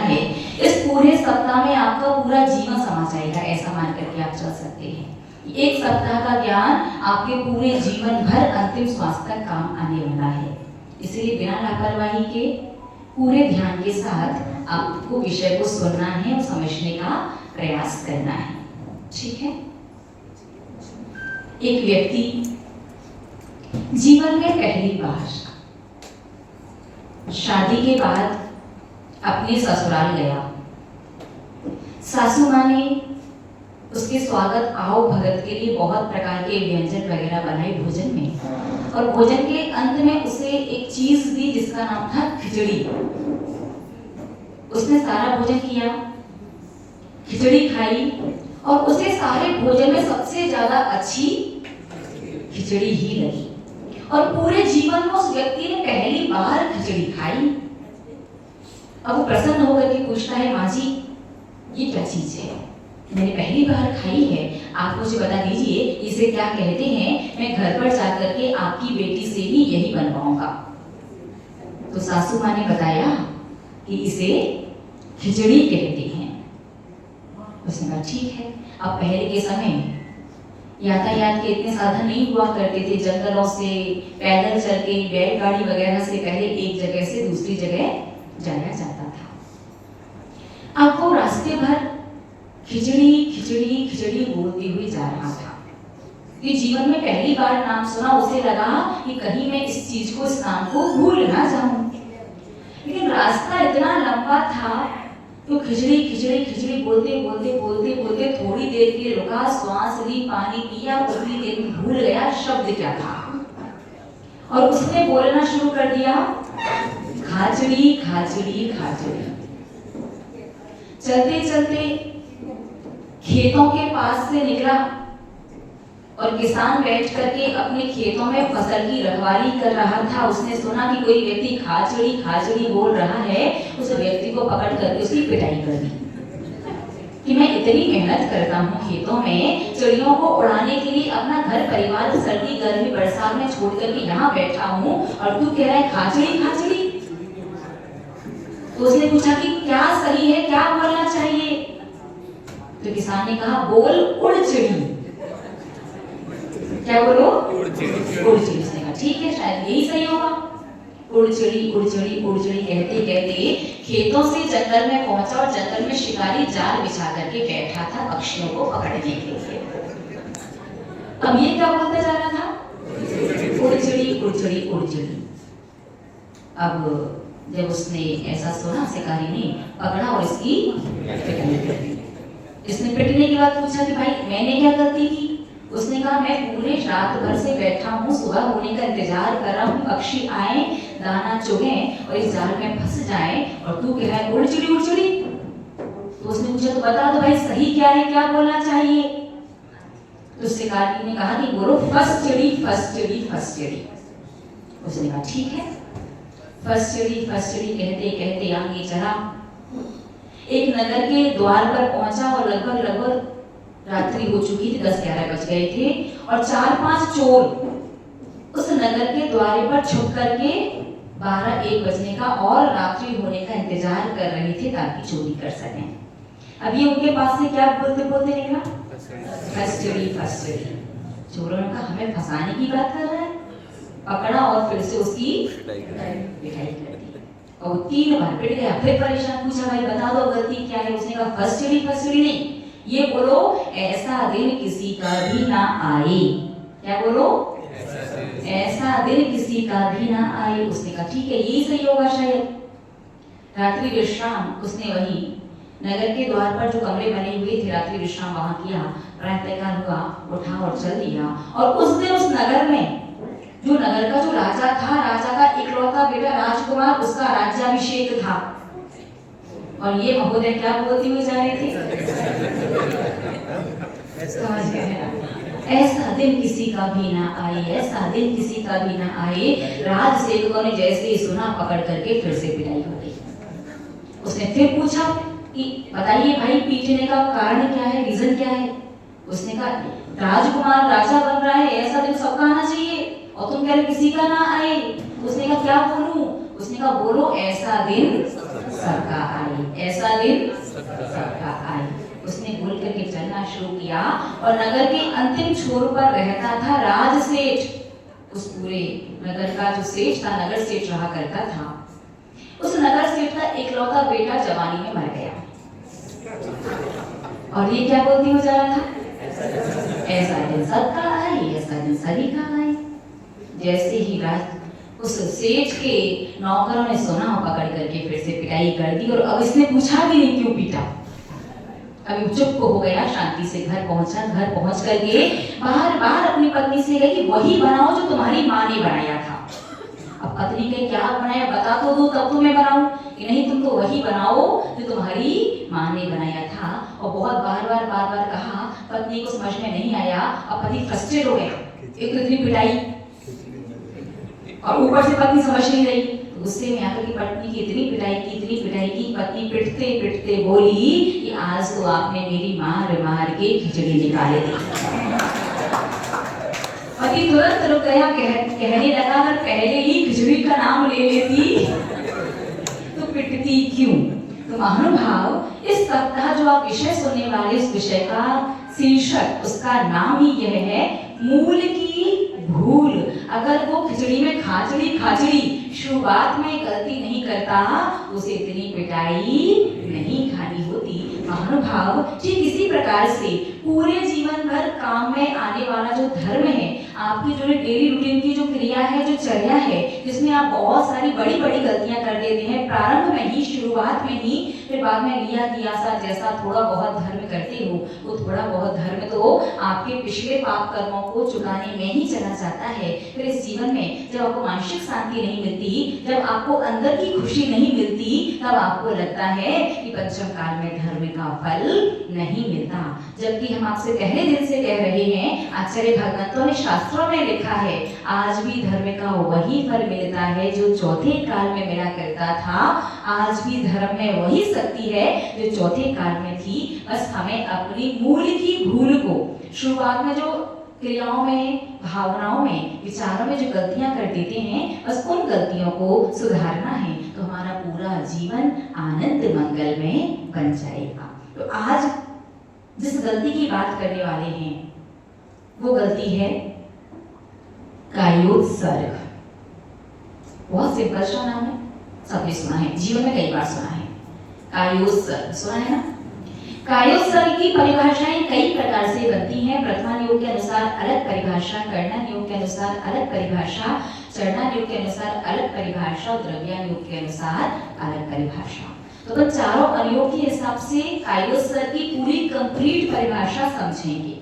है, इस पूरे सप्ताह में आपका पूरा जीवन समा जाएगा, ऐसा मान करके आप चल सकते हैं। एक सप्ताह का ज्ञान आपके पूरे जीवन भर अंतिम श्वास तक काम आने वाला है। इसलिए बिना लापरवाही के पूरे ध्यान के साथ आपको विषय को सुनना है और समझने का प्रयास करना है। ठीक है। एक व्यक्ति जीवन में पहली बार शादी के बाद अपने ससुराल गया। सासू माँ ने उसके स्वागत आओ भगत के लिए बहुत प्रकार के व्यंजन वगैरह बनाए भोजन में, और भोजन के अंत में उसे एक चीज दी जिसका नाम था खिचड़ी। उसने सारा भोजन किया, खिचड़ी खाई, और उसे सारे भोजन में सबसे ज्यादा अच्छी खिचड़ी ही लगी, और पूरे जीवन में उस व्यक्ति ने पहली बार खिचड़ी खाई। अब वो प्रसन्न होकर के पूछता है, माँ जी ये क्या चीज है, मैंने पहली बार खाई है, आप मुझे बता दीजिए इसे क्या कहते हैं, मैं घर पर जाकर के आपकी बेटी से भी यही बनवाऊंगा। तो सासू माँ ने बताया कि इसे खिचड़ी कहते हैं। उसने कहा ठीक है। अब पहले के समय यातायात के इतने साधन नहीं हुआ करते थे, जंगलों से पैदल चल के बैलगाड़ी वगैरह से पहले एक जगह से दूसरी जगह जाया जाता था। अब वो रास्ते भर खिचड़ी खिचड़ी खिचड़ी बोलती हुई जा रहा था। ये जीवन में पहली बार नाम सुना, उसे लगा कि कहीं मैं इस चीज को, इस नाम को भूल ना जाऊं। लेकिन रास्ता इतना लंबा था तो खिचड़ी खिचड़ी खिचड़ी बोलते बोलते बोलते बोलते थोड़ी देर के लिए रुका, श्वास ली, पानी पिया, उतनी देर में भूल गया शब्द क्या था, और उसने बोलना शुरू कर दिया, खाचड़ी खाचड़ी खाचड़ी। चलते चलते खेतों के पास से निकला, और किसान बैठ करके अपने खेतों में फसल की रखवाली कर रहा था। उसने सुना कि कोई व्यक्ति खाचड़ी खाचड़ी बोल रहा है। उस व्यक्ति को पकड़ करके उसकी पिटाई कर दी कि मैं इतनी मेहनत करता हूँ खेतों में, चिड़ियों को उड़ाने के लिए अपना घर परिवार सर्दी गर्मी बरसात में छोड़ करके यहाँ बैठा हूँ, और तू कह रहा है खाचड़ी खाचड़ी। तो उसने पूछा कि क्या सही है, क्या बोलना चाहिए। तो किसान ने कहा, बोल उड़चिड़ी। क्या बोलो? उड़चिड़ी। उसने कहा ठीक है, शायद यही सही होगा। उड़चिड़ी उड़चिड़ी उड़चिड़ी कहते कहते खेतों से जंगल में पहुंचा, और जंगल में शिकारी जाल बिछा करके बैठा था पक्षियों को पकड़ने के लिए। अब ये क्या बोलता जा रहा था? उड़चिड़ी उड़चिड़ी उड़चिड़ी। अब जब उसने ऐसा सुना, शिकारी ने पकड़ा और इसकी पिटाई कर दी। इसने पिटने के बाद पूछा कि भाई मैंने क्या गलती की। उसने कहा, मैं पूरे रात भर से बैठा हूँ, सुबह होने का इंतजार कर रहा हूँ, पक्षी आए, दाना चुगें और इस जाल में फंस जाएं, और तू कह रहा है उड़चिड़ी उड़चिड़ी। तो उसने पूछा, तो बता दो भाई सही क्या है, क्या बोलना चाहिए। तो शिकारी ने कहा कि बोलो फसचिड़ी फसचिड़ी फसचिड़ी। उसने कहा ठीक है। फसचिड़ी फसचिड़ी कहते कहते आगे चला, एक नगर के द्वार पर पहुंचा, और लगभग रात्रि हो चुकी थी, 10-11 बज गए थे, और 4-5 चोर उस नगर के द्वार पर छुप करके 12-1 बजने का और रात्रि होने का इंतजार कर रहे थे ताकि चोरी कर सकें। अब ये उनके पास से क्या बोलते बोलते निकला, फसचिड़ी फसचिड़ी। चोरों ने कहा, हमें फंसाने की बात कर रहा है। पकड़ा और फिर से उसकी पिटाई कर दी, और 3 बार पिट गया। फिर परेशान पूछा, भाई बता दो गलती क्या है। उसने कहा फसचिड़ी फसचिड़ी नहीं, ये बोलो ऐसा दिन किसी का भी ना आए। क्या बोलो? ऐसा दिन किसी का भी ना आए। उसने कहा ठीक है, यही सही होगा शायद। रात्रि विश्राम उसने वही नगर के द्वार पर जो कमरे बने हुए थे, रात्रि विश्राम वहां किया। प्रातःकाल हुआ, उठा और चल दिया। और उस दिन उस नगर में जो नगर का जो राजा था, राजा का इकलौता बेटा राजकुमार, उसका राज्याभिषेक था। और ये महोदय क्या बोलती हुई जा रही थी, ऐसा दिन किसी का भी ना आए, ऐसा दिन किसी का भी ना आए। राज सेवकों ने जैसे ही सुना, पकड़ करके फिर से पिटाई हो गई। उसने फिर पूछा कि बताइए भाई, पीटने का कारण क्या है, रीजन क्या है। उसने कहा राजकुमार राजा बन रहा है, ऐसा दिन सबका आना चाहिए, और तुम कह रहे किसी का ना आए। उसने कहा क्या बोलूं। उसने कहा बोलो ऐसा दिन सबका आए, ऐसा दिन सबका आए। उसने बोल करके चलना शुरू किया और नगर के अंतिम छोर पर रहता था राज सेठ। उस पूरे नगर का जो सेठ था, नगर सेठ रहा करता था, उस नगर सेठ का इकलौता बेटा जवानी में मर गया। और ये क्या बोलती हो जा रहा था, ऐसा दिन सबका आए, ऐसा दिन सभी का आए। जैसे ही राज उस सेठ के नौकरों ने सुना, पकड़ करके फिर से पिटाई कर दी। और अब इसने पूछा भी नहीं क्यों पीटा, अभी चुप हो गया, शांति से घर पहुंचा। घर पहुंच करके बाहर बाहर अपनी पत्नी से कही कि वही बनाओ जो तुम्हारी माँ ने बनाया था। अब पत्नी ने क्या बनाया बता तो दो तब तो मैं बनाऊं, कि नहीं तुम तो वही बनाओ जो तुम्हारी माँ ने बनाया था। और बहुत बार बार कहा, पत्नी को समझ में नहीं आया। अब पति फ्रस्ट्रेट हो गया, एक तो इतनी पिटाई और ऊपर से पत्नी समझ नहीं रही। तो गुस्से में आकर की पत्नी की इतनी पिटाई की, पत्नी पिटते पिटते बोली कि आज तो आपने मेरी मार मार के खिचड़ी निकाले दी। पति तुरंत रुक गया, कहने लगा अगर पहले ही खिचड़ी का नाम ले लेती तो पिटती क्यों। तो महानुभाव, इस सप्ताह जो आप विषय सुनने वाले, इस विषय का शीर्षक, उसका नाम ही यह है मूल की भूल। अगर वो खिचड़ी में खाचड़ी शुरुआत में गलती नहीं करता, उसे इतनी पिटाई नहीं खानी होती। महानुभाव जी, किसी प्रकार से पूरे जीवन भर काम में आने वाला जो धर्म है, आपकी जो डेली रूटीन की जो क्रिया है, जो चर्या है, जिसमें आप बहुत सारी बड़ी बड़ी गलतियां कर देते हैं प्रारंभ में ही, शुरुआत में ही, फिर बाद में लिया दिया सा जैसा थोड़ा बहुत धर्म करते हो, वो थोड़ा बहुत धर्म तो आपके पिछले पाप कर्मों को चुकाने में ही चला जाता है। फिर इस जीवन में जब आपको मानसिक शांति नहीं मिलती, जब आपको अंदर की खुशी नहीं मिलती, तब आपको लगता है कि पंचम काल में धर्म का फल नहीं मिलता। जबकि हम आपसे पहले दिन से कह रहे हैं, आचार्य भगवंतों ने शास्त्रों में लिखा है, आज भी धर्म का वही फल मिलता है जो चौथे काल में मिला करता था। आज भी धर्म में वही शक्ति है जो चौथे काल में थी। बस हमें अपनी मूल की भूल को, शुरुआत में जो क्रियाओं में, भावनाओं में, विचारों में जो गलतियां कर देते हैं, बस उन गलतियों को सुधारना है, तो हमारा पूरा जीवन आनंद मंगल में बन जाएगा। तो आज जिस गलती की बात करने वाले हैं, वो गलती है कायोत्सर्ग। बहुत सिंपल सा नाम है, सबने सुना है, जीवन में कई बार सुना है। कायोत्सर्ग सुना है ना। कायोत्सर्ग की परिभाषाएं कई प्रकार से बनती हैं। प्रथमा योग के अनुसार अलग परिभाषा, कर्णन योग के अनुसार अलग परिभाषा, चरणा योग के अनुसार अलग परिभाषा और द्रव्यान योग के अनुसार अलग परिभाषा। तो चारों अनुयोग के हिसाब से कायोत्सर्ग की पूरी कंप्लीट परिभाषा समझेंगे।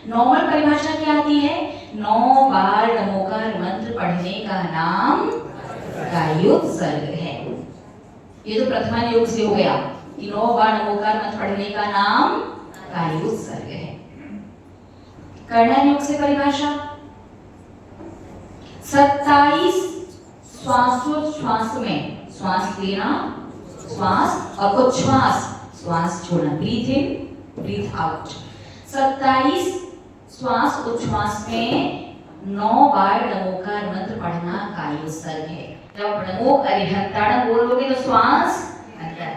नॉर्मल परिभाषा क्या आती है? 9 बार नमोकार मंत्र पढ़ने का नाम कायोत्सर्ग है। ये तो प्रथमा योग से हो गया कि 9 बार नमोकार मंत्र पढ़ने का नाम कायोत्सर्ग है। कर्णन योग से परिभाषा 27 श्वासोच्छ्वास में, श्वास लेना, श्वास और उच्छ्वास, श्वास छोड़ना, ब्रीथ इन ब्रीथ आउट। 27 श्वास उच्छ्वास में 9 बार नमोकार मंत्र पढ़ना कायोत्सर्ग है। जब नमो अरिहंताड़म बोलोगे तो श्वास अंदर,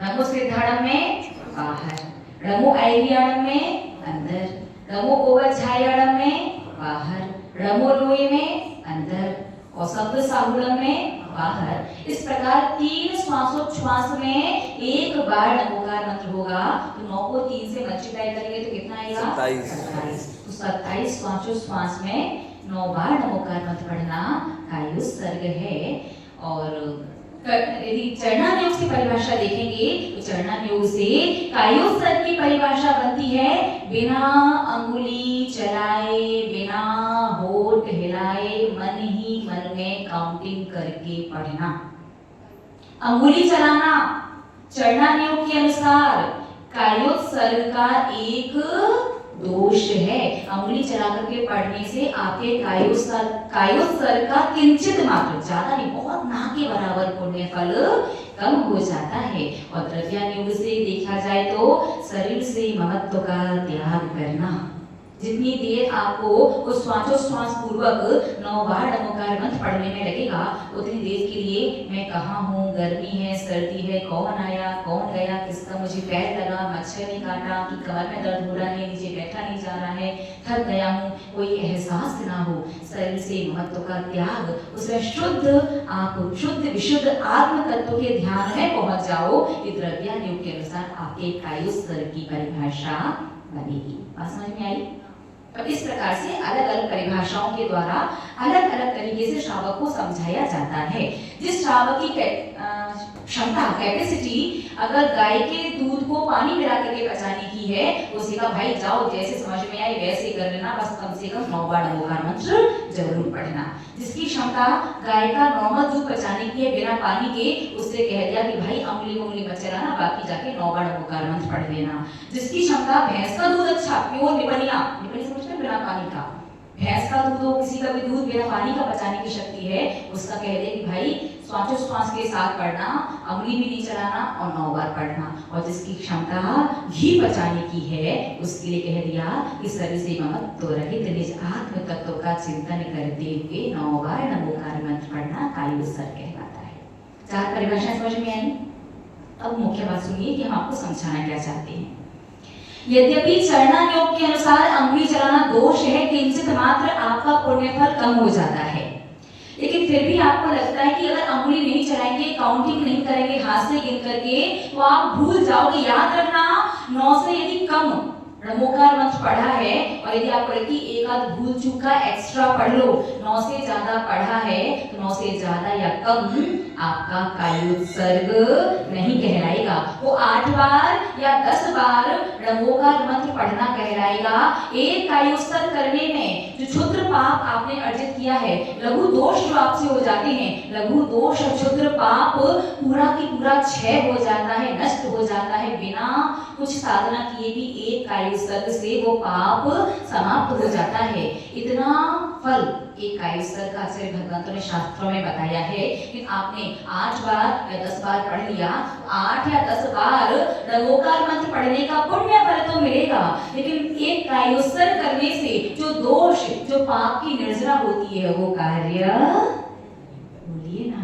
नमो सिद्धाड़म में बाहर, नमो ऐरियाड़म में अंदर, नमो ओवज्झायाड़म में बाहर, नमो लोई में अंदर और शब्द साहुड़म में बाहर। इस प्रकार 3 श्वासोच्छ्वास में 1 बार नमोकार मंत्र होगा। तो 9 को 3 से मल्टीप्लाई करेंगे तो कितना आएगा? 27। तो 27 श्वासोच्छ्वास में 9 बार नमोकार मंत्र पढ़ना कायोत्सर्ग है। और यदि चरणन योग की परिभाषा देखेंगे तो चरणन योग से कायोत्सर्ग की परिभाषा बनती है बिना अंगुली चलाए, बिना होठ हिलाए, मन ही मन में काउंटिंग करके पढ़ना। अंगुली चलाना चरणन योग के अनुसार कायोत्सर्ग का एक दोष है। अंगुली चला करके पढ़ने से आपके कायोत्सर्ग का किंचित मात्र, ज्यादा नहीं, बहुत ना के बराबर पुण्य फल कम हो जाता है। और द्रव्यान योग से देखा जाए तो शरीर से ममत्व का त्याग करना, जितनी देर आपको उस श्वासोच्छ्वास पूर्वक 9 बार नमोकार मंत्र पढ़ने में लगेगा, उतनी देर के लिए मैं कहाँ हूँ, गर्मी है, सर्दी है, कौन आया, कौन गया, किसका मुझे पैर लगा, मच्छर ने काटा, कि कमर में दर्द हो रहा है, नीचे बैठा नहीं जा रहा है, थक गया हूँ, कोई एहसास ना हो। शरीर से महत्व का त्याग, उसमें शुद्ध आप शुद्ध विशुद्ध आत्म तत्व के ध्यान में पहुंच जाओ। ये द्रव्यान योग के अनुसार आपके कायु स्तर की परिभाषा बनेगी। बात समझ में आई? अब इस प्रकार से अलग अलग परिभाषाओं के द्वारा अलग अलग तरीके से श्रावक को समझाया जाता है। जिस श्रावक की क्षमता कैपेसिटी अगर गाय के दूध को पानी मिला करके पचाने की है, उसी का भाई जाओ जैसे समझ में आए वैसे कर लेना, बस कम से कम 9 बार नमोकार मंत्र जरूर पढ़ना। जिसकी क्षमता गाय का नॉर्मल दूध पचाने की है बिना पानी के, उससे कह दिया कि भाई उंगली मत चलाना, बाकी जाके 9 बार नमोकार मंत्र पढ़ लेना। जिसकी क्षमता भैंस का दूध अच्छा प्योर निपनिया समझते बिना पानी का, भैंस का दूध हो, किसी का भी दूध बिना पानी का पचाने की शक्ति है, उसका कह दे कि भाई श्वासोच्छ्वास के साथ पढ़ना, उंगली भी नहीं चलाना और 9 बार पढ़ना। और जिसकी क्षमता घी पचाने की है, उसके लिए कह दिया कि शरीर से ममत्व रहित निज आत्म तत्व का चिंतन करते हुए 9 बार नमोकार मंत्र पढ़ना कायु स्तर कहलाता है। 4 परिभाषाएं समझ में आई? अब मुख्य बात सुनिए कि हम आपको समझाना क्या चाहते हैं। यद्यपि चरणा योग के अनुसार अंगुली चलाना दोष है, किंचित मात्र आपका पुण्यफल कम हो जाता है, लेकिन फिर भी आपको लगता है कि अगर अंगुली नहीं चलाएंगे, काउंटिंग नहीं करेंगे हाथ से गिन करके, तो आप भूल जाओगे। याद रखना 9 से यदि कम नमोकार मंत्र पढ़ा है और यदि आप पढ़े कि एक आध भूल चूक का एक्स्ट्रा पढ़ लो, 9 से ज्यादा पढ़ा है तो 9 से ज्यादा या कम आपका कायोत्सर्ग नहीं कहलाएगा, वो 8 बार या 10 बार नमोकार मंत्र पढ़ना कहलाएगा। एक कायोत्सर्ग करने में जो क्षुद्र पाप आपने अर्जित किया है, लघु दोष जो आपसे हो जाते हैं, लघु दोष और क्षुद्र पाप पूरा की पूरा क्षय हो जाता है, नष्ट हो जाता है। बिना कुछ साधना किए भी एक कायोत्सर्ग से वो पाप समाप्त हो जाता है। इतना फल एक कायोत्सर्ग का आचार्य भगवंतों ने शास्त्रों में बताया है कि आपने 8 बार या 10 बार पढ़ लिया, 8 या 10 बार नमोकार मंत्र पढ़ने का पुण्य फल तो मिलेगा, लेकिन एक कायोत्सर्ग करने से जो दोष जो पाप की निर्जरा होती है वो कार्य बोलिए ना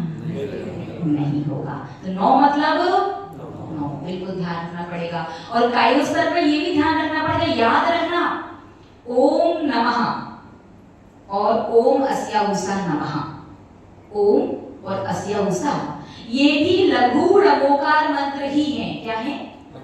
नहीं होगा। तो 9 मतलब बिल्कुल ध्यान रखना पड़ेगा। और कायोत्सर्ग में ये भी ध्यान रखना पड़ेगा, याद रखना ओम नमः और ओम अस्या उषा नमः, ओम और अस्या उषा ये भी लघु नमोकार मंत्र ही हैं। क्या है?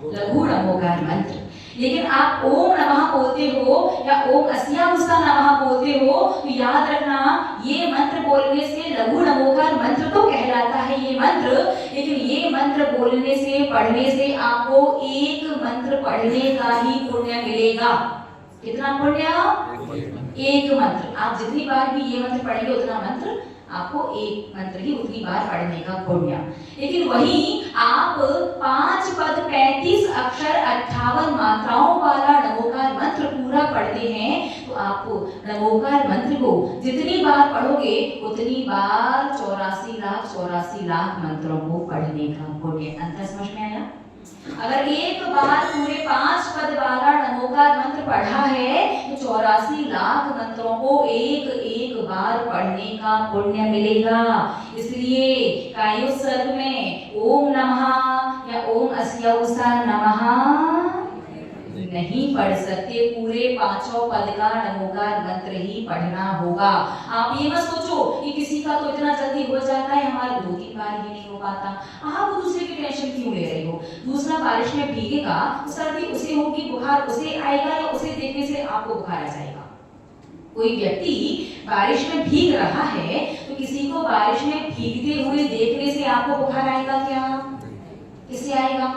लघु नमोकार मंत्र। लेकिन आप ओम नमः बोलते हो या ओम अस्या उषा नमः बोलते हो तो याद रखना ये मंत्र बोलने से लघु नमोकार मंत्र तो कहलाता है ये मंत्र, लेकिन ये मंत्र बोलने से पढ़ने से आपको एक मंत्र पढ़ने का ही पुण्य मिलेगा। कितना पुण्य? एक मंत्र। आप जितनी बार भी ये मंत्र पढ़ेंगे उतना मंत्र आपको एक मंत्र ही उतनी बार पढ़ने का पुण्य। लेकिन वही आप 5 पद 35 अक्षर 58 मात्राओं वाला नमोकार मंत्र पूरा पढ़ते हैं तो आपको नमोकार मंत्र को जितनी बार पढ़ोगे उतनी बार 84 लाख मंत्रों को पढ़ने का पुण्य। अंतर समझ में आया? अगर एक बार पूरे 5 पद वाला नमोकार मंत्र पढ़ा है तो 84 लाख मंत्रों को एक बार पढ़ने का पुण्य मिलेगा। इसलिए कायोत्सर्ग में ओम नमः या ओम अस्या उषा नमः नहीं पढ़ सकते, पूरे 5 पद का नमोकार मंत्र ही पढ़ना होगा। आप ये मत सोचो कि किसी का तो इतना जल्दी हो जाता है, हमारा 2-3 बार ही नहीं हो पाता। आप दूसरे की टेंशन क्यों ले रहे हो? दूसरा बारिश में भीगेगा, सर्दी उसे होगी, बुखार उसे आएगा या उसे देखने से आपको बुखार आ जाएगा। कोई व्यक्ति बारिश में भीग रहा है तो किसी को बारिश में भीगते हुए देखने से आपको बुखार आएगा क्या? किससे आएगा?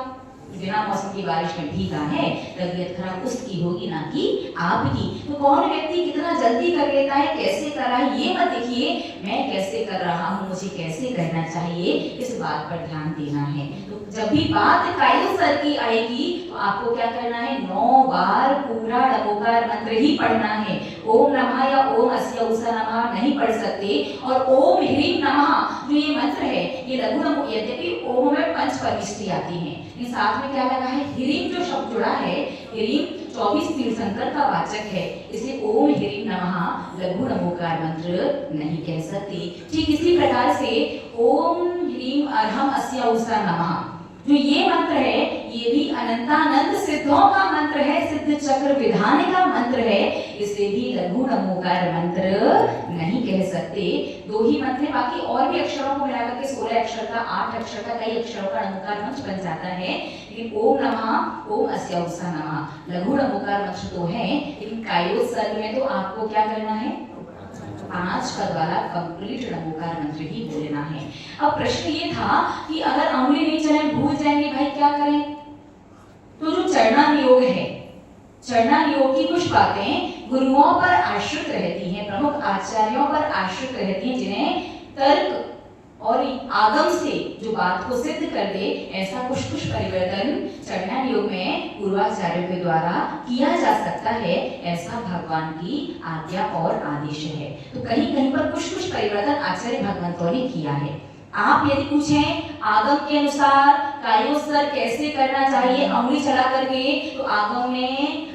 बिना मौसम की बारिश में भीगा है, तबीयत खराब उसकी होगी ना कि आपकी। तो कौन व्यक्ति कितना जल्दी कर लेता है, कैसे कर रहा है, ये मत देखिए मैं कैसे कर रहा हूँ, मुझे कैसे करना चाहिए, इस बात पर ध्यान देना है। तो जब भी बात कायोत्सर्ग की आएगी तो आपको क्या करना है? 9 बार पूरा नमोकार मंत्र ही पढ़ना है। ओम नमः या ओम अस्य उषा नमः नहीं पढ़ सकते। और ओम ह्रीम नमः जो ये मंत्र है ये लघु नमो, यद्यपि ओम में पंच परमिष्टि आती है, लेकिन साथ में क्या लगा है, ह्रीम जो शब्द जुड़ा है, ह्रीम 24 तीर्थंकर का वाचक है, इसलिए ओम ह्रीम नमः लघु नमोकार मंत्र नहीं कह सकते। ठीक इसी प्रकार से ओम ह्रीम अर्हम अस्य उषा नमः जो ये मंत्र है ये भी अनंतानंद सिद्धों का मंत्र है, सिद्ध चक्र विधान का मंत्र है, इसे भी लघु नमोकार मंत्र नहीं कह सकते। दो ही मंत्र है, बाकी और भी अक्षरों को मिलाकर के 16 अक्षर का, 8 अक्षर का, कई अक्षरों का नमोकार मंत्र बन जाता है। लेकिन ओम नमः, ओम अस्य उषा नमः लघु नमोकार मंत्र तो है, लेकिन कायोत्सर्ग में तो आपको क्या करना है, 5 पद वाला कंप्लीट नमोकार मंत्र ही बोलना है। अब प्रश्न ये था कि अगर अंगुली नहीं चले, भूल जाएंगे भाई क्या करें, तो जो चरणानुयोग है, चरणानुयोग की कुछ बातें गुरुओं पर आश्रित रहती हैं, प्रमुख आचार्यों पर आश्रित रहती हैं, जिन्हें तर्क और आगम से जो बात को सिद्ध कर दे, ऐसा कुछ परिवर्तन चरणानुयोग में पूर्वाचार्यों के द्वारा किया जा सकता है, ऐसा भगवान की आज्ञा और आदेश है। तो कहीं कहीं पर कुछ परिवर्तन आचार्य भगवंतों ने किया है। आप यदि पूछें आगम के अनुसार कायोत्सर्ग कैसे करना चाहिए अंगुली चला करके, तो आगम ने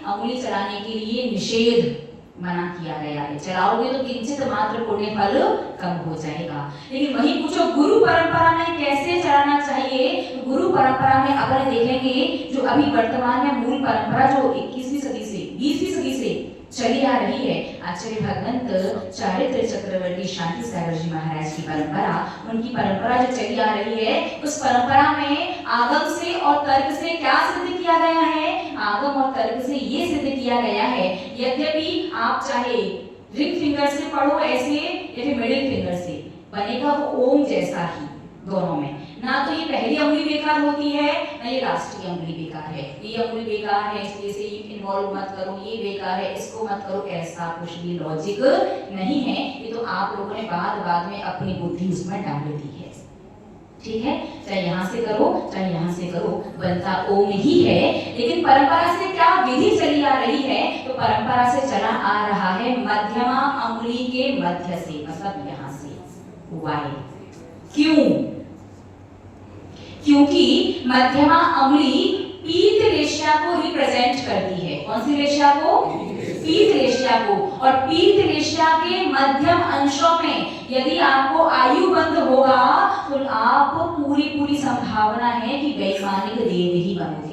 अंगुली चलाने के लिए निषेध मना किया गया है, चलाओगे तो किंचित मात्र पुण्य फल कम हो जाएगा। लेकिन वही पूछो गुरु परंपरा में कैसे चलाना चाहिए, तो गुरु परंपरा में अपन देखेंगे जो अभी वर्तमान में मूल परंपरा जो 21वीं सदी से 20वीं सदी से चली आ रही है, आचार्य भगवंत चारित्र चक्रवर्ती शांति सागर जी महाराज की परंपरा, उनकी परंपरा जो चली आ रही है, उस परंपरा में आगम से और तर्क से क्या सिद्ध किया गया है, आगम और तर्क से ये सिद्ध किया गया है, यद्यपि आप चाहे रिंग फिंगर से पढ़ो ऐसे या फिर मिडिल फिंगर से, बनेगा वो ओम जैसा ही दोनों में। ना तो ये पहली अंगुली बेकार होती है, ना ये लास्ट की अंगुली बेकार है, ये अंगुली बेकार है इसलिए से इन्वॉल्व मत करो, ये बेकार है इसको मत करो, ऐसा कुछ भी लॉजिक नहीं है। ये तो आप लोगों ने बाद में अपनी बुद्धि उसमें डाल दी है, ठीक है, चाहे यहाँ से करो चाहे यहाँ से करो, बनता ओम ही है। लेकिन परंपरा से क्या विधि चली आ रही है, तो परंपरा से चला आ रहा है मध्यमा अंगुली के मध्य से, मतलब यहाँ से वाई। क्यों? क्योंकि मध्यमा अंगुली पीत रेशा को रिप्रेजेंट करती है। कौन सी रेशा को? पीत रेशा को। और पीत रेशा के मध्यम अंशों में यदि आपको आयु बंद होगा तो आप पूरी संभावना है कि वैमानिक देव ही बनोगे।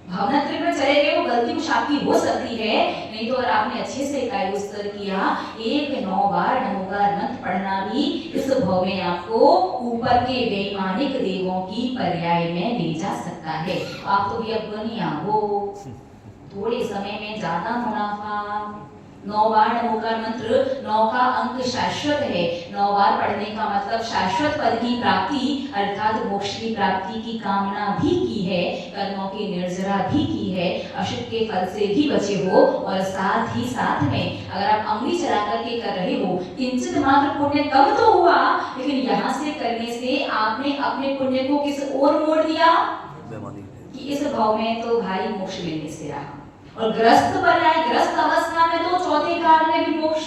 भावनात्रिक में चले गए वो गलती कुछ आपकी हो सकती है, नहीं तो अगर आपने अच्छे से कायोत्सर्ग किया, 1-9 बार नमोकार मंत्र पढ़ना भी इस भाव में आपको ऊपर के वैमानिक देवों की पर्याय में ले जा सकता है। आप तो भी अब बनिया हो, थोड़े समय में ज्यादा मुनाफा। 9 बार नमोकार मंत्र, 9 का अंक शाश्वत है, 9 बार पढ़ने का मतलब शाश्वत पद की प्राप्ति अर्थात मोक्ष की प्राप्ति की कामना भी की है, कर्मों की निर्जरा भी की है, अशुभ के फल से भी बचे हो, और साथ ही साथ में अगर आप अंगुली चला करके कर रहे हो, किंचित मात्र पुण्य कम तो हुआ, लेकिन यहाँ से करने से आपने अपने पुण्य को किस ओर मोड़ दिया कि इस भाव में तो भाई मोक्ष मिलने से रहा। और ग्रस्त पर्याय, ग्रस्त अवस्था में तो चौथे काल में भी मोक्ष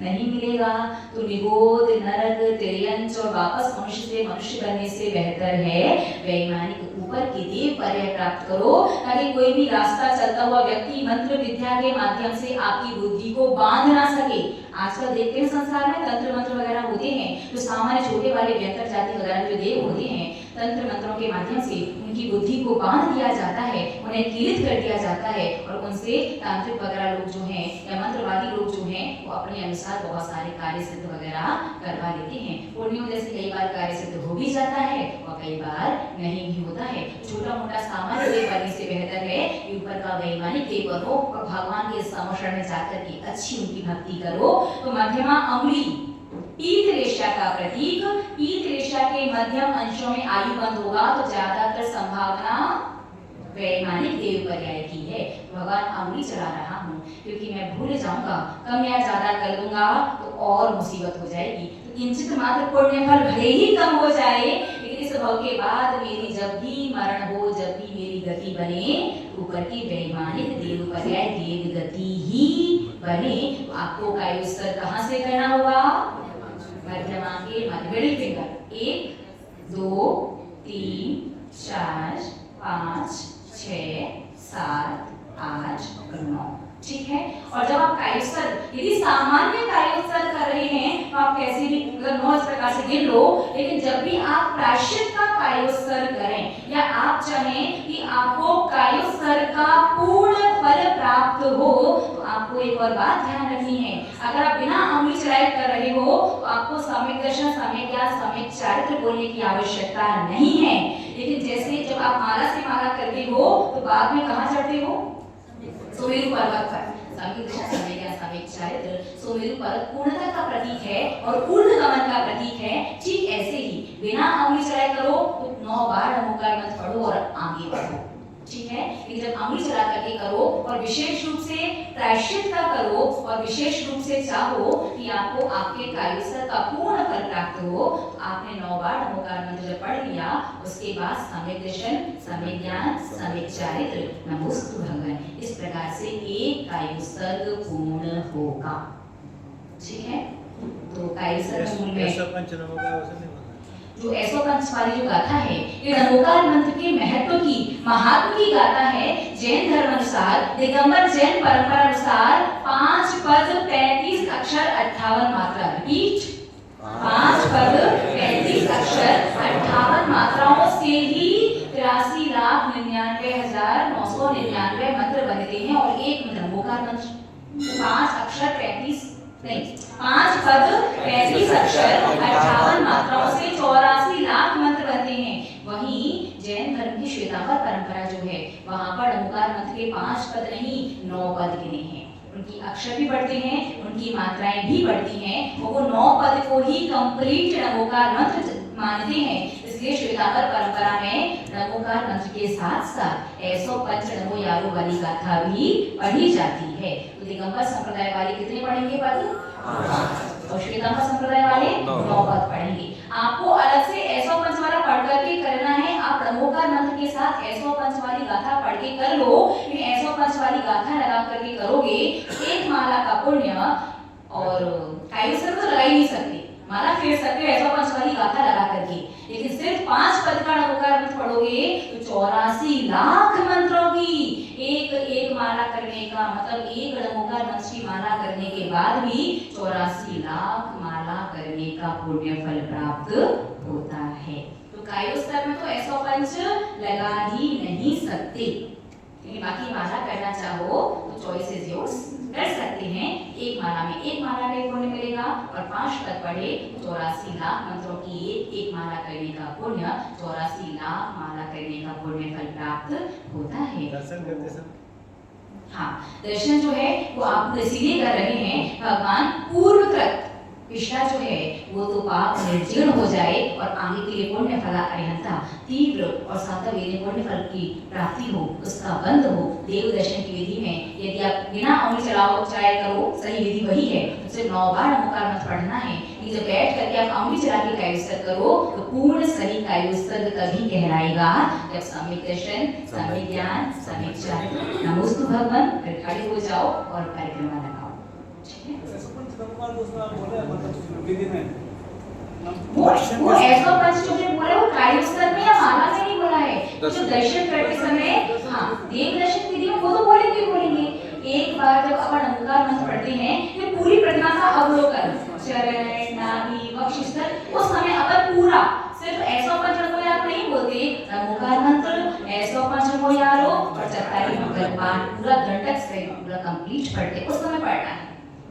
नहीं मिलेगा, तो निगोद नरक तिर्यंच और वापस मनुष्य से मनुष्य बनने से बेहतर है वैमानिक ऊपर की देव पर्याय प्राप्त करो, ताकि कोई भी रास्ता चलता हुआ व्यक्ति मंत्र विद्या के माध्यम से आपकी बुद्धि को बांध ना सके। आजकल देखते हैं संसार में तंत्र मंत्र वगैरह होते हैं, जो सामान्य छोटे वाले व्यंतर जाति वगैरह जो देव होते हैं, तंत्र मंत्रों के माध्यम से उनकी बुद्धि को बांध दिया जाता है, उन्हें कीलित कर दिया जाता है, और उनसे तांत्रिक वगैरह लोग जो हैं या मंत्रवादी लोग जो हैं वो अपने अनुसार बहुत सारे कार्य सिद्ध वगैरह करवा लेते हैं। पुण्यों जैसे कई बार कार्य सिद्ध हो भी जाता है और कई बार नहीं भी होता है। छोटा मोटा सामान्य देव बनने से बेहतर है कि ऊपर का वैमानिक देव बनो और भगवान के समशरण में जाकर के अच्छी उनकी भक्ति करो। तो मध्यमा अंगुली पीत रेशा का प्रतीक, पीत रेशा के मध्यम अंशों में आयु बंद होगा तो ज्यादातर संभावना वैमानिक देव पर्याय की है। भगवान अंगुली चला रहा हूँ क्योंकि मैं भूल जाऊंगा, कम या ज्यादा कर दूंगा तो और मुसीबत हो जाएगी, तो किंचित मात्र पुण्य फल भले ही कम हो जाए, लेकिन इस भाव के बाद मेरी जब भी मरण हो, जब भी मेरी गति बने, ऊपर की वैमानिक देव पर्याय देव गति ही बने तो आपको कायु स्तर कहाँ से करना होगा? मध्यमा के मिडिल फिंगर 1 2 3 4 5 6 7 8 9, ठीक है। और जब आप कायु स्तर यदि सामान्य कायु स्तर कर रहे हैं तो आप कैसे भी मतलब 9 इस प्रकार से गिन लो, लेकिन जब भी आप प्रायश्चित का कायु स्तर करें या आप चाहें कि आपको कायु स्तर का पूर्ण फल प्राप्त हो तो आपको एक और बात ध्यान रखनी है। अगर आप बिना अंगुली चलाए कर रहे हो तो आपको सम्यक दर्शन, सम्यक ज्ञान, सम्यक चारित्र बोलने की आवश्यकता नहीं है। लेकिन जैसे जब आप माला से माला करते हो तो बाद में कहाँ चढ़ते हो? सुमेरु पर्वत पर। सम्यक दर्शन, सम्यक ज्ञान, सम्यक चारित्र सुमेरु पर्वत पूर्णता का प्रतीक है और ऊर्ध्वगमन का प्रतीक है। ठीक ऐसे ही बिना अंगुली चलाए करो तो 9 बार नमोकार मंत्र पढ़ो और आगे बढ़ो, ठीक है। लेकिन जब अंगुली चला करके करो और विशेष रूप से प्रायश्चित का करो और विशेष रूप से चाहो कि आपको आपके कायु स्तर का पूर्ण फल प्राप्त हो, आपने 9 बार नमोकार मंत्र जब पढ़ लिया उसके बाद सम्यक दर्शन, सम्यक ज्ञान, सम्यक चारित्र, नमोस्तु भगवान, इस प्रकार से एक कायु स्तर पूर्ण होगा, ठीक है। तो कायु स्तर मूल में जो ऐसो पंच वाली जो गाथा है ये नमोकार मंत्र के महत्व की, महात्म की गाथा है। जैन धर्म अनुसार, दिगंबर जैन परंपरा अनुसार 5 पद 35 अक्षर 58 मात्रा, रिपीट 5 पद 35 अक्षर 58 मात्राओं से ही 83,99,999 मंत्र बनते हैं। और एक नमोकार मंत्र 5 अक्षर 35 नहीं 5 पद 35 अक्षर 58 मात्राओं से 84 लाख मंत्र बनते हैं। वहीं जैन धर्म की श्वेतांबर परंपरा जो है वहां पर नमोकार मंत्र के 5 पद नहीं 9 पद गिने हैं। उनकी अक्षर भी बढ़ते हैं, उनकी मात्राएं भी बढ़ती हैं, वो 9 पद को ही कंप्लीट नमोकार मंत्र मानते हैं। इसलिए श्वेतांबर परंपरा में नमोकार मंत्र के साथ साथ ऐसो पंच नमो यारो वाली गाथा भी पढ़ी जाती है। तो दिगंबर संप्रदाय वाले कितने पढ़ेंगे पद? और श्वेतांबर संप्रदाय वाले 9 पद पढ़ेंगे। आपको अलग से ऐसो पंच वाला पढ़ करके करना है। आप नमोकार मंत्र के साथ ऐसो पंच वाली गाथा पढ़ के कर लो, लेकिन ऐसो पंच वाली गाथा लगा करके करोगे एक माला का पुण्य। और कायु स्तर तो लगा ही नहीं सकते, माला फेर सकते हो ऐसो पंच वाली गाथा लगा करके, लेकिन सिर्फ 5 पद का नमोकार मंत्र पढ़ोगे तो 84 लाख मंत्रों की एक माला करने का मतलब एक नमोकार मंत्र की माला करने के बाद भी 84 लाख माला करने का पुण्य फल प्राप्त होता है। तो कायु स्तर में तो ऐसा पंच लगा ही नहीं सकते, लेकिन बाकी माला करना चाहो तो चॉइस इज योर्स, कर सकते हैं। एक माला में एक माला का पुण्य मिलेगा और 5 पद पढ़े 84 लाख मंत्रों की एक माला करने का पुण्य, 84 लाख माला करने का पुण्य फल प्राप्त होता है। दर्शन करते समय हाँ, दर्शन जो है वो आप इसीलिए कर रहे हैं भगवान पूर्वकृत पिछला जो है वो तो पाप निर्जीर्ण हो जाए और आगे के लिए पुण्य फल अरिहंता तीव्र और सातवें पुण्य फल की प्राप्ति हो, उसका बंध हो। देव दर्शन की विधि में यदि आप बिना अंगुली चलाए करो, सही विधि वही है, उससे 9 बार नमोकार मंत्र पढ़ना है। जब बैठ करके आप अंगुली चला के कायु स्तर करो तो पूर्ण सही कायु स्तर तभी कहलाएगा जब सम्यक दर्शन, सम्यक ज्ञान, सम्यक चारित्र, नमोस्तु भगवान, फिर खड़े हो जाओ और परिक्रमा लगाओ, ठीक है। वो ऐसा पंच जो भी बोला वो कायु स्तर में या माला में नहीं बोला है। जो दर्शन करते समय हाँ देव दर्शन विधि में वो तो बोलेंगे। एक बार जब अपन नमोकार मंत्र पढ़ते हैं तो पूरी प्रतिमा का अवलोकन, चरण, नाभि, वक्षस्थल, उस समय अपन पूरा सिर्फ ऐसा पंच नमो यारो नहीं बोलते, नमोकार मंत्र ऐसा पंच नमो यारो और चत्तारी मंगल पाठ पूरा दंडक से पूरा कंप्लीट पढ़ते, उस समय पढ़ना है।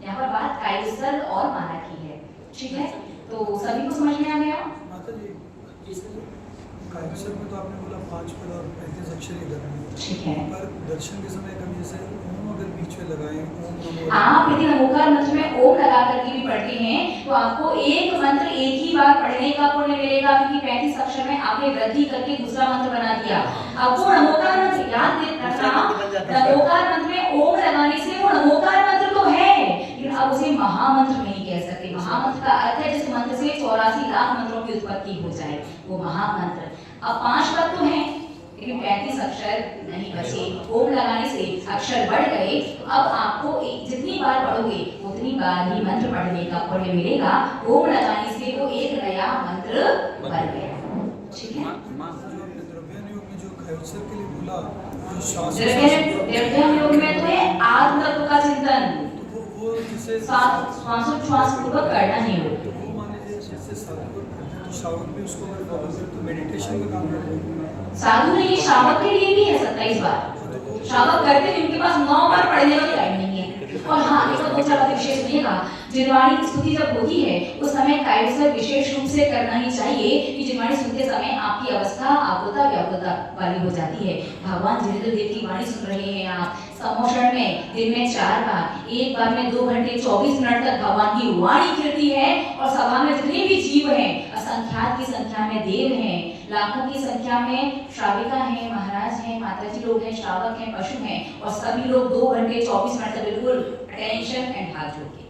यहाँ पर बात कायु स्तर और माला की है, ठीक है। तो सभी को समझ में आ गया? माता जी कायु स्तर में तो आपने बोला 5 पद और 35 अक्षर ही लगाए, ठीक है। पर दर्शन के समय कभी जैसे ओम अगर बीच में लगाएं, ओम नमो, आप यदि नमोकार मंत्र में ओम लगा करके भी पढ़ते हैं तो आपको एक मंत्र एक ही बार पढ़ने का पुण्य मिलेगा, क्योंकि 35 अक्षर में आपने वृद्धि करके दूसरा मंत्र बना दिया। अब वो नमोकार मंत्र याद रखना, नमोकार मंत्र में ओम लगाने से वो नमोकार मंत्र तो है, लेकिन अब उसे महामंत्र नहीं कह सकते। महामंत्र का अर्थ है जिस मंत्र से 84 लाख मंत्रों की उत्पत्ति हो जाए, वो महामंत्र। अब 5 पद तो हैं लेकिन 35 अक्षर नहीं बचे, ओम लगाने से अक्षर बढ़ गए। तो अब आपको जितनी बार पढ़ोगे उतनी बार ही मंत्र पढ़ने का पुण्य मिलेगा। ओम लगाने से वो एक नया मंत्र बन गया। ठीक है, जो आपने द्रव्यान योग में जो कायोत्सर्ग के लिए बोला, जो श्वास द्रव्यान योग में तो है आत्म तत्व का चिंतन, तो वो जिसे श्वासोच्छ्वास पूर्वक करना ही हो। तो वो मान लीजिए जैसे साधक को करते हैं, तो शावक भी उसको अगर फॉलो करे तो मेडिटेशन में काम करते साधु नहीं, शावक के लिए भी है 27 बार। शावक करते हैं, उनके पास 9 बार पढ़ने का टाइम नहीं है। और हाँ, एक और दूसरा बात विशेष सुनिएगा, जिनवाणी की स्तुति जब होती है उस समय कायोत्सर्ग विशेष रूप से करना ही चाहिए कि जिनवाणी सुनते समय आपकी अवस्था आकुलता व्याकुलता वाली हो जाती है। भगवान जिनेंद्र देव की वाणी सुन रहे हैं आप, सम्मोषण में दिन में 4 बार, एक बार में 2 घंटे 24 मिनट तक भगवान की वाणी गिरती है और सभा में जितने भी जीव हैं, असंख्यात की संख्या में देव हैं, लाखों की संख्या में श्राविका हैं, महाराज हैं, माताजी लोग हैं, श्रावक हैं, पशु हैं, और सभी लोग 2 घंटे 24 मिनट तक बिल्कुल अटेंशन एंड हाथ जोड़ के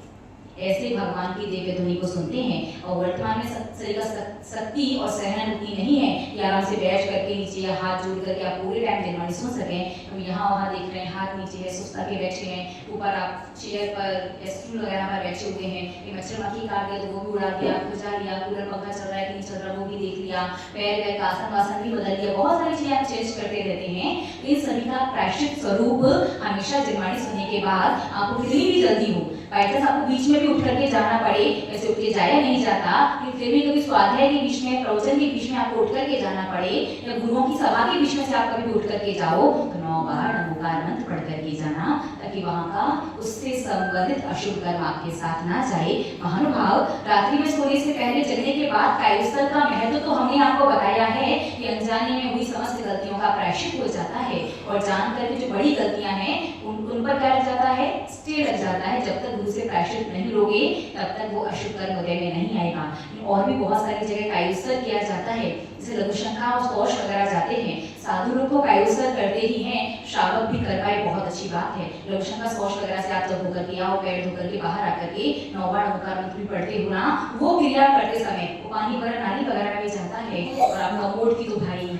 ऐसे भगवान की दिव्य ध्वनि को सुनते हैं। और वर्तमान में शरीर का शक्ति और सहना उतनी नहीं है कि आराम से बैठ करके नीचे या हाथ जोड़ करके आप पूरे टाइम जिनवाणी सुन सकें। तो यहाँ वहाँ देख रहे हैं, हाथ नीचे है, सुस्ता के बैठे हैं, ऊपर आप चेयर पर या स्टूल वगैरह पर बैठे हुए हैं, ये मच्छर मक्खी काट गया तो वो भी उड़ा दिया, बुझा लिया, कूलर पंखा चल रहा है कि नहीं चल रहा वो भी देख लिया, पैर वैर का आसन वासन भी बदल लिया, बहुत सारी चीजें आप चेंज करते रहते हैं। इन सभी का प्रायश्चित स्वरूप हमेशा जिनवाणी सुनने के बाद आपको कितनी भी जल्दी हो, बाई चांस आपको बीच में भी उठ करके जाना पड़े, वैसे उठ के जाया नहीं जाता, लेकिन फिर भी कभी स्वाध्याय के बीच में, प्रवचन के बीच में आपको उठ करके जाना पड़े, या गुरुओं की सभा के बीच में से आप कभी उठ करके जाओ तो 9 बार नमोकार मंत्र पढ़ करके जाना, ताकि वहां का उससे संबंधित अशुभ कर्म आपके साथ ना जाए। महानुभाव, रात्रि में सोने से पहले जगने के बाद कायोत्सर्ग का महत्व तो हमने आपको बताया है कि अनजाने में हुई समस्त गलतियों का प्रायश्चित हो जाता है, और जान करके जो बड़ी गलतियां हैं उन पर क्या लग जाता है, स्टे लग जाता है। जब तक दूसरे प्रायश्चित नहीं लोगे तब तक वो अशुभ कर्म उदय में नहीं आएगा। और भी बहुत सारी जगह कायोत्सर्ग किया जाता है, जैसे लघुशंका और शौच वगैरह जाते हैं, साधु लोग तो कायोत्सर्ग करते ही हैं, श्रावक भी कर पाए, बहुत अच्छी बात है। लघुशंका शौच वगैरह से आप जब होकर के आओ, पैर धो करके बाहर आकर के 9 बार नमोकार मंत्र भी पढ़ते हो ना, वो क्रिया करते समय वो पानी वगैरह नाली वगैरह में भी जाता है, और आपका मोड की तो भाई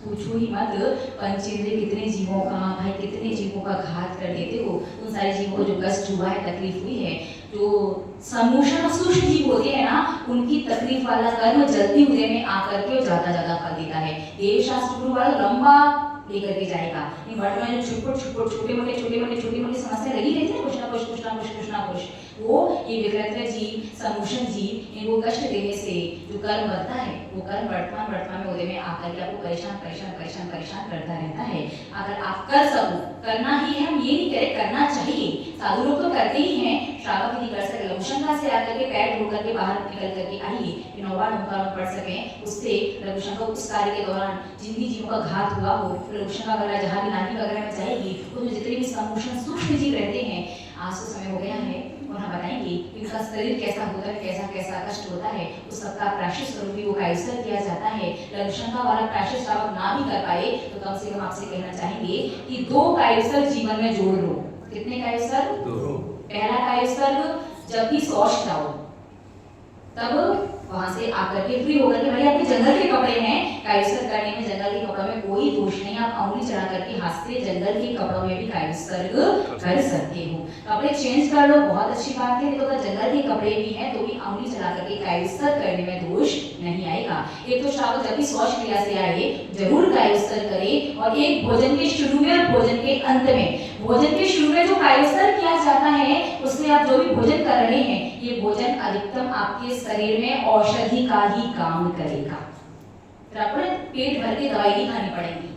पूछो ही मत, पंचेंद्रिय कितने जीवों का, भाई कितने जीवों का घात कर देते हो। उन सारे जीवों को जो कष्ट हुआ है, तकलीफ हुई है, जो सम्मोषण और सूक्ष्म जीव होते हैं ना, उनकी तकलीफ वाला कर्म जल्दी हृदय में आकर के ज्यादा फल देता है। देव शास्त्र गुरु वाला लंबा लेकर के जाएगा, वर्तमान जो छुटपुट छोटे मोटे समस्या लगी रहती है, कुछ ना कुछ वो ये विकृत जीव, सम्मोषण जीव, इनको कष्ट देने से जो कर्म बनता है, वो कर्म वर्तमान में उदय में आकर के आपको परेशान करता रहता है। अगर आप कर सको, करना ही है, हम ये नहीं कह रहे करना चाहिए, साधु लोग तो करते ही हैं, श्रावक नहीं कर सके, लघुशंका से आकर के पैर धो करके बाहर निकल करके आइए, 9 बार नमोकार पढ़ सकें, उससे लघुशंका उस कार्य के दौरान जिन भी जीवों का घात हुआ हो, लघुशंका वगैरह जहाँ भी नाली वगैरह में जाएगी, उसमें जितने भी सम्मोषण सूक्ष्म जीव रहते हैं, आज तो समय हो गया है और हम बताएंगे इनका शरीर कैसा होता है, कैसा कष्ट होता है, उस सबका प्रायश्चित स्वरूप भी वो कायोत्सर्ग किया जाता है। लघुशंका वाला प्रायश्चित श्रावक ना भी कर पाए तो कम से कम आपसे कहना चाहेंगे कि 2 कायोत्सर्ग जीवन में जोड़ लो। कितने कायोत्सर्ग? 2। पहला कायोत्सर्ग जब भी शौच जाओ तब वहां से आकर के फ्री होकर के, भाई आपके जंगल के कपड़े हैं, कायोत्सर्ग करने में जंगल के कपड़ों में कोई दोष नहीं, आप अंगुली चढ़ा करके हाथ से जंगल के कपड़ों में भी कायोत्सर्ग कर सकते हो। कपड़े चेंज कर लो, बहुत अच्छी बात है, तो अगर जंगल के कपड़े भी हैं तो भी अंगुली चढ़ा करके कायोत्सर्ग करने में दोष नहीं आएगा। एक तो श्रावक जब भी शौच क्रिया से आए जरूर कायोत्सर्ग करे, और एक भोजन के शुरू में और भोजन के अंत में, भोजन के शुरू में जो कायोत्सर्ग किया जाता है उसमें आप जो भी भोजन कर रहे हैं, ये भोजन अधिकतम आपके शरीर में औषधि का ही काम करेगा, तो आपको पेट भर के दवाई नहीं खानी पड़ेगी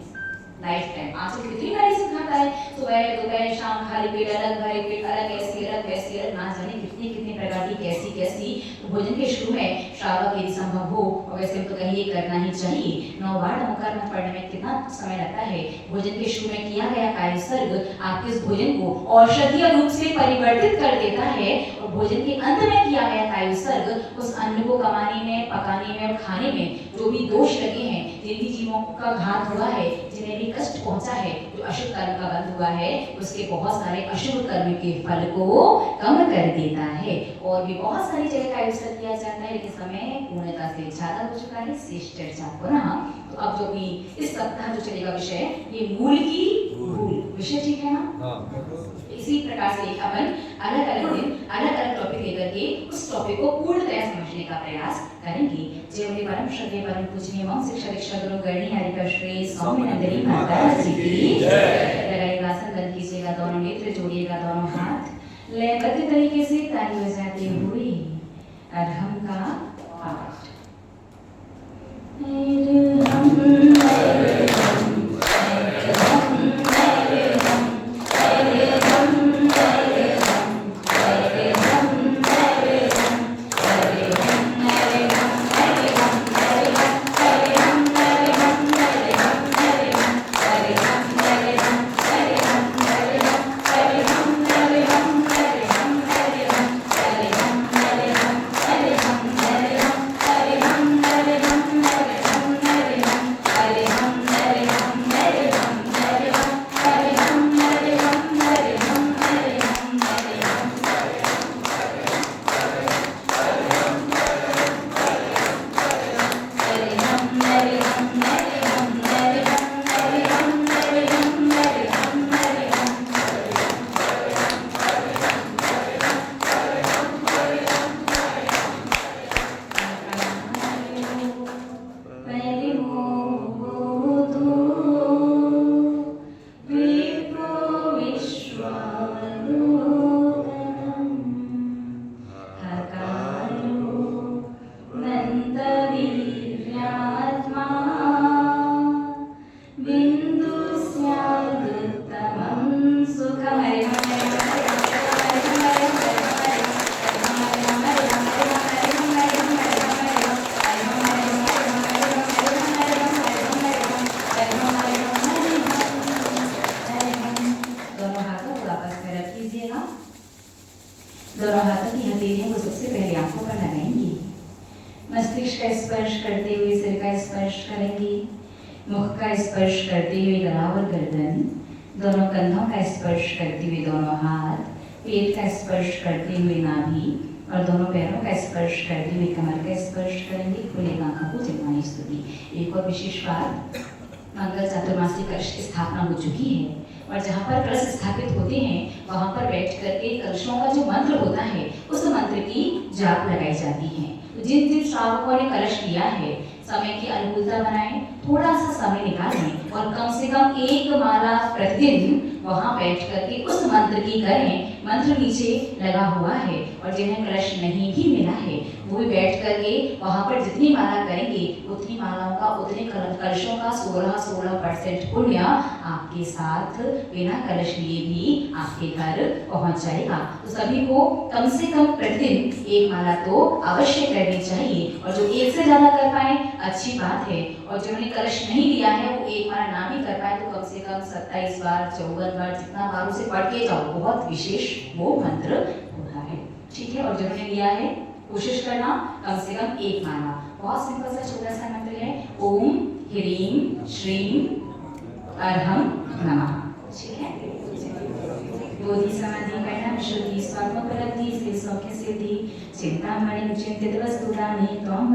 लाइफ टाइम। आजकल कितनी मेडिसिन खाता है, सुबह दोपहर शाम, खाली पेट अलग, भरे पेट अलग, ऐसी अलग वैसी अलग, ना जाने कितनी प्रकार की कैसी। तो भोजन के शुरू में श्रावक यदि संभव हो, और वैसे तो कहिए करना ही चाहिए, 9 बार नमोकार मंत्र पढ़ने में कितना समय लगता है। भोजन के शुरू में किया गया कायोत्सर्ग आपके उस भोजन को औषधीय रूप से परिवर्तित कर देता है, और भोजन के अंत में किया गया कायोत्सर्ग उस अन्न को कमाने में, पकाने में और खाने में जो भी दोष लगे हैं, जिन भी जीवों का घात हुआ है, जिन्हें भी कष्ट पहुंचा है, जो अशुभ कर्म का बंध हुआ है, उसके बहुत सारे अशुभ कर्म के फल को कम कर देता है। और भी बहुत सारी जगह कायोत्सर्ग किया जाता है, लेकिन समय पूर्णता से ज्यादा हो चुका है, शेष चर्चा पुनः। तो अब जो भी इस सप्ताह जो चलेगा विषय, ये मूल की भूल विषय ठीक है ना? इसी प्रकार से अपन अलग अलग दिन अलग अलग टॉपिक लेकर के उस टॉपिक को पूर्णतया समझने का प्रयास करेंगे। जय बोले परम श्रद्धेय परम पूजनीय मम शिक्षा दीक्षा गुरु गणनी हरिका श्री स्वामी नंदनी माता जी की जय। लगाइएगा आसन, बंद कीजिएगा दोनों नेत्र, जोड़िएगा दोनों हाथ, लयबद्ध तरीके से ताली बजाते हुए अरहम का पाठ। दोनों हाथों की हथेलियां को सबसे पहले आंखों पर लगाएंगे। मस्तिष्क का स्पर्श करते हुए सिर का स्पर्श करेंगे। मुख का स्पर्श करते हुए गला और गर्दन, दोनों कंधों का स्पर्श करते हुए दोनों हाथ, पेट का स्पर्श करते हुए नाभि और दोनों पैरों का स्पर्श करते हुए कमर का स्पर्श करेंगे। खुलेगा आंखों को जगवानी स्तुति। एक और विशेष बात, मंगल चातुर्मासी कलश की स्थापना हो चुकी है और जहाँ पर कलश स्थापित होते हैं वहाँ पर बैठ करके कलशों का जो मंत्र होता है उस मंत्र की जाप लगाई जाती है। तो जिन जिन श्रावकों ने कलश लिया है, समय की अनुकूलता बनाएं, थोड़ा सा समय निकालें और कम से कम एक माला प्रतिदिन वहाँ बैठ करके उस मंत्र की करें। मंत्र नीचे लगा हुआ है और जिन्हें कलश नहीं भी मिला है वो भी बैठ करके वहाँ पर जितनी माला करेंगे उतनी मालाओं का, उतने कलशों का 16% पुण्य आपके साथ बिना कलश लिए भी आपके घर पहुँच जाएगा। तो सभी को कम से कम प्रतिदिन एक माला तो अवश्य करनी चाहिए और जो एक से ज़्यादा कर पाए अच्छी बात है और जिन्होंने कलश नहीं लिया है वो एक बार ना भी कर पाए तो कम से कम 27 बार 54 बार जितना बार उसे पढ़ के जाओ, बहुत विशेष वो मंत्र होता है। ठीक है, और जिन्होंने लिया है कोशिश करना कम से कम एक माला। बहुत सिंपल सा छोटा सा मंत्र है, ओम ह्रीं श्रीं अरहम नमः। ठीक है, बोधि समाधि करना, विशुद्धि स्वात्मोपलब्धि से सौख्य सिद्धि, चिंतामणि चिंतित वस्तुदानि त्वं